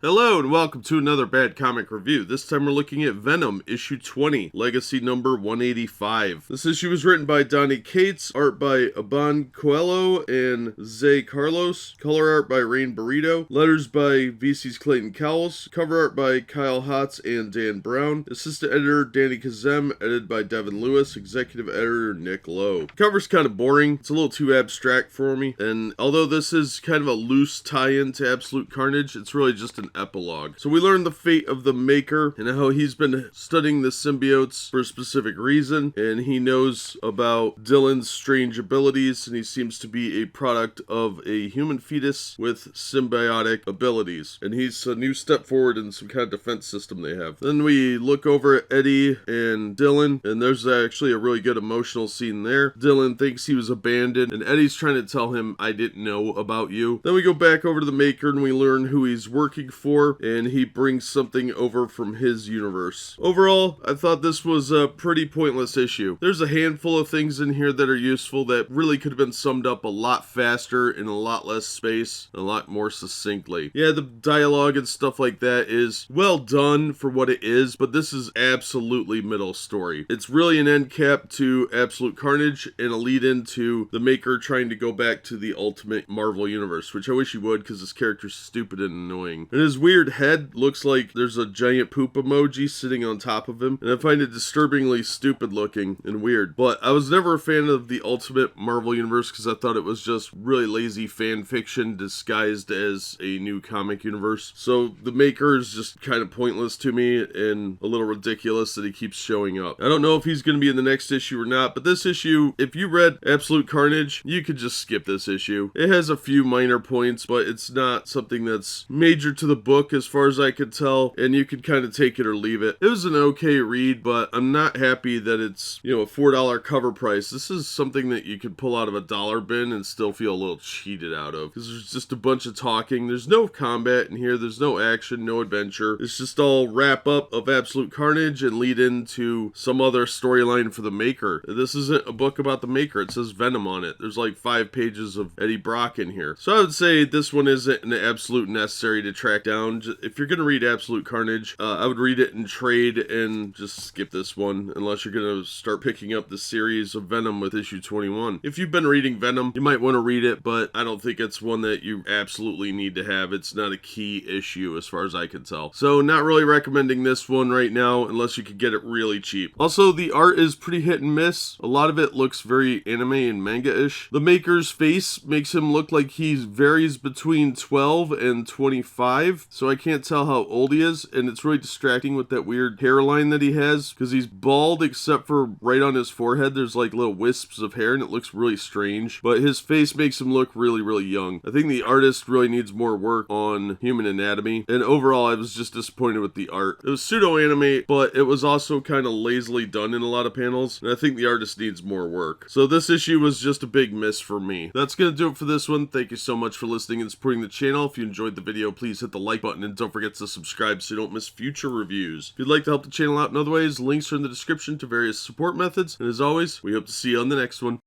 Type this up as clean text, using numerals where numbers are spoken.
Hello and welcome to another Bad Comic Review. This time we're looking at Venom, issue 20, legacy number 185. This issue was written by Donny, art by Iban, Coello, and Cowles, color art by Beredo, letters by VC's Clayton, Cowles, cover art by Hotz and Dan Brown, assistant editor Danny Kazem, edited by Devin Lewis, executive editor Nick Lowe. The cover's kind of boring, it's a little too abstract for me, and although this is kind of a loose tie-in to Absolute Carnage, it's really just an epilogue. So we learn the fate of the Maker and how he's been studying the symbiotes for a specific reason, and he knows about Dylan's strange abilities, and he seems to be a product of a human fetus with symbiotic abilities, and he's a new step forward in some kind of defense system they have. Then we look over at Eddie and Dylan, and there's actually a really good emotional scene there. Dylan thinks he was abandoned, and Eddie's trying to tell him, I didn't know about you. Then we go back over to the Maker, and we learn who he's working for, and he brings something over from his universe. Overall, I thought this was a pretty pointless issue. There's a handful of things in here that are useful that really could have been summed up a lot faster in a lot less space, a lot more succinctly. Yeah, the dialogue and stuff like that is well done for what it is, but this is absolutely middle story. It's really an end cap to Absolute Carnage and a lead into the Maker trying to go back to the Ultimate Marvel Universe, which I wish he would because this character's stupid and annoying. And his weird head looks like there's a giant poop emoji sitting on top of him, and I find it disturbingly stupid looking and weird. But I was never a fan of the Ultimate Marvel Universe because I thought it was just really lazy fan fiction disguised as a new comic universe. So the Maker is just kind of pointless to me and a little ridiculous that he keeps showing up. I don't know if he's going to be in the next issue or not, but this issue, if you read Absolute Carnage, you could just skip this issue. It has a few minor points, but it's not something that's major to the book as far as I could tell, and you could kind of take it or leave it. It was an okay read, but I'm not happy that it's, a $4 cover price. This is something that you could pull out of a dollar bin and still feel a little cheated out of, because there's just a bunch of talking. There's no combat in here, there's no action, no adventure. It's just all wrap up of Absolute Carnage and lead into some other storyline for the Maker. This isn't a book about the Maker, it says Venom on it. There's like 5 pages of Eddie Brock in here. So I would say this one isn't an absolute necessary to track down. If you're going to read Absolute Carnage, I would read it in trade and just skip this one unless you're going to start picking up the series of Venom with issue 21. If you've been reading Venom, you might want to read it, but I don't think it's one that you absolutely need to have. It's not a key issue as far as I can tell. So not really recommending this one right now unless you could get it really cheap. Also, the art is pretty hit and miss. A lot of it looks very anime and manga-ish. The Maker's face makes him look like he varies between 12 and 25, so I can't tell how old he is, and it's really distracting with that weird hairline that he has, because he's bald except for right on his forehead. There's like little wisps of hair, and it looks really strange, but his face makes him look really, really young. I think the artist really needs more work on human anatomy, and overall I was just disappointed with the art. It was pseudo-anime, but it was also kind of lazily done in a lot of panels, and I think the artist needs more work. So this issue was just a big miss for me. That's gonna do it for this one. Thank you so much for listening and supporting the channel. If you enjoyed the video, please hit the like button and don't forget to subscribe so you don't miss future reviews. If you'd like to help the channel out in other ways, links are in the description to various support methods, and as always, we hope to see you on the next one.